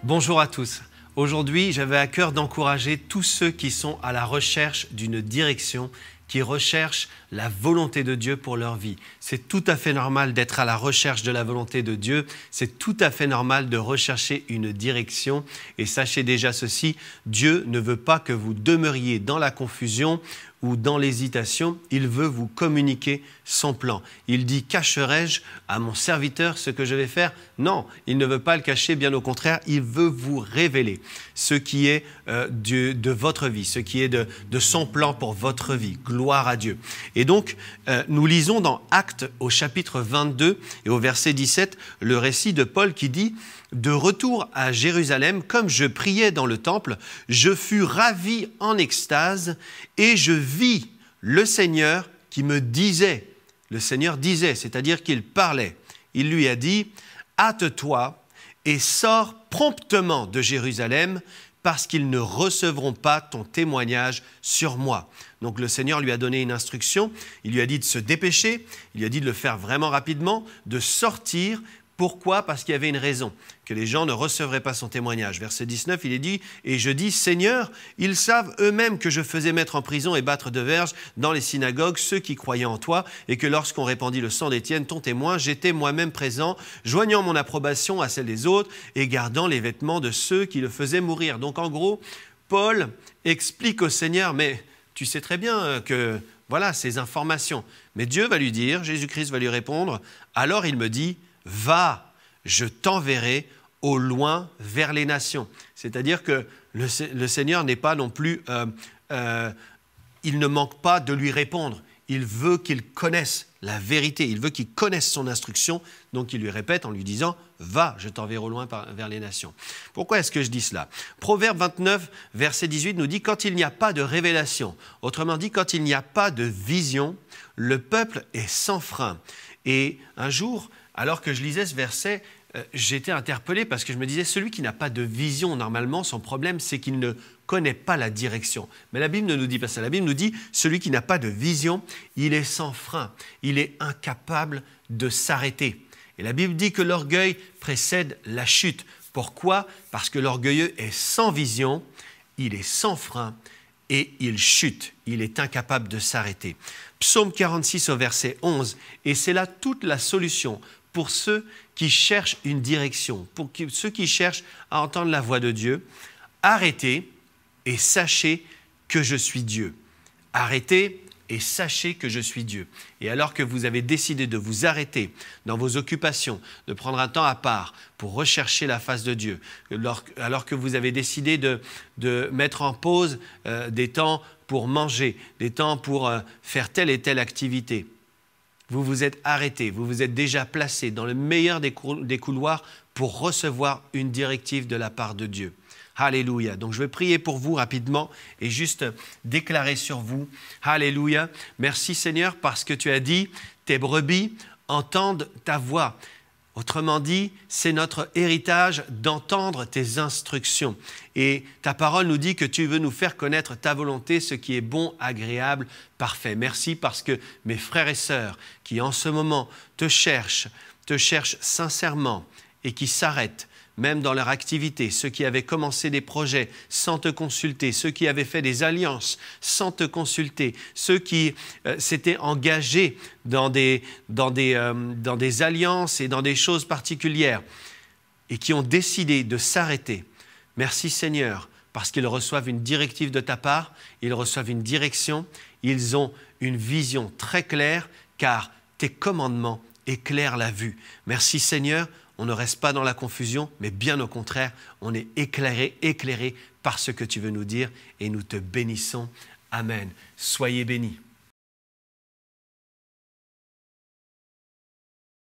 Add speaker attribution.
Speaker 1: Bonjour à tous. Aujourd'hui, j'avais à cœur d'encourager tous ceux qui sont à la recherche d'une direction, qui recherchent la volonté de Dieu pour leur vie. C'est tout à fait normal d'être à la recherche de la volonté de Dieu. C'est tout à fait normal de rechercher une direction. Et sachez déjà ceci, Dieu ne veut pas que vous demeuriez dans la confusion ou dans l'hésitation. Il veut vous communiquer son plan. Il dit « Cacherai-je à mon serviteur ce que je vais faire ?» Non, il ne veut pas le cacher, bien au contraire, il veut vous révéler ce qui est de votre vie, ce qui est de son plan pour votre vie. Gloire à Dieu. Et donc, nous lisons dans Actes au chapitre 22 et au verset 17, le récit de Paul qui dit « De retour à Jérusalem, comme je priais dans le temple, je fus ravi en extase et je vis le Seigneur qui me disait, le Seigneur disait, c'est-à-dire qu'il parlait. Il lui a dit « Hâte-toi et sors promptement de Jérusalem, parce qu'ils ne recevront pas ton témoignage sur moi. » Donc le Seigneur lui a donné une instruction, il lui a dit de se dépêcher, il lui a dit de le faire vraiment rapidement, de sortir. Pourquoi ? Parce qu'il y avait une raison, que les gens ne recevraient pas son témoignage. Verset 19, il est dit « Et je dis, Seigneur, ils savent eux-mêmes que je faisais mettre en prison et battre de verge dans les synagogues ceux qui croyaient en toi, et que lorsqu'on répandit le sang d'Étienne, ton témoin, j'étais moi-même présent, joignant mon approbation à celle des autres et gardant les vêtements de ceux qui le faisaient mourir. » Donc en gros, Paul explique au Seigneur, mais tu sais très bien que voilà ces informations. Mais Dieu va lui dire, Jésus-Christ va lui répondre, alors il me dit, va, je t'enverrai au loin vers les nations. C'est-à-dire que le Seigneur n'est pas non plus, il ne manque pas de lui répondre. Il veut qu'il connaisse la vérité, il veut qu'il connaisse son instruction, donc il lui répète en lui disant « Va, je t'enverrai au loin vers les nations ». Pourquoi est-ce que je dis cela ? Proverbe 29, verset 18 nous dit « Quand il n'y a pas de révélation », autrement dit, quand il n'y a pas de vision, le peuple est sans frein. Et un jour, alors que je lisais ce verset, j'étais interpellé parce que je me disais, celui qui n'a pas de vision, normalement, son problème, c'est qu'il ne connaît pas la direction. Mais la Bible ne nous dit pas ça. La Bible nous dit, celui qui n'a pas de vision, il est sans frein. Il est incapable de s'arrêter. Et la Bible dit que l'orgueil précède la chute. Pourquoi ? Parce que l'orgueilleux est sans vision, il est sans frein et il chute. Il est incapable de s'arrêter. Psaume 46 au verset 11. Et c'est là toute la solution pour ceux qui cherchent une direction, pour ceux qui cherchent à entendre la voix de Dieu. Arrêtez et sachez que je suis Dieu. Arrêtez et sachez que je suis Dieu. Et alors que vous avez décidé de vous arrêter dans vos occupations, de prendre un temps à part pour rechercher la face de Dieu, alors que vous avez décidé de mettre en pause des temps pour manger, des temps pour faire telle et telle activité, vous vous êtes arrêté, vous vous êtes déjà placé dans le meilleur des couloirs pour recevoir une directive de la part de Dieu. Alléluia. Donc je vais prier pour vous rapidement et juste déclarer sur vous. Alléluia. Merci Seigneur parce que tu as dit, tes brebis entendent ta voix. Autrement dit, c'est notre héritage d'entendre tes instructions. Et ta parole nous dit que tu veux nous faire connaître ta volonté, ce qui est bon, agréable, parfait. Merci parce que mes frères et sœurs qui en ce moment te cherchent sincèrement et qui s'arrêtent, même dans leur activité, ceux qui avaient commencé des projets sans te consulter, ceux qui avaient fait des alliances sans te consulter, ceux qui s'étaient engagés dans des alliances et dans des choses particulières et qui ont décidé de s'arrêter. Merci Seigneur, parce qu'ils reçoivent une directive de ta part, ils reçoivent une direction, ils ont une vision très claire, car tes commandements éclairent la vue. Merci Seigneur. On ne reste pas dans la confusion, mais bien au contraire, on est éclairé par ce que tu veux nous dire et nous te bénissons. Amen. Soyez bénis.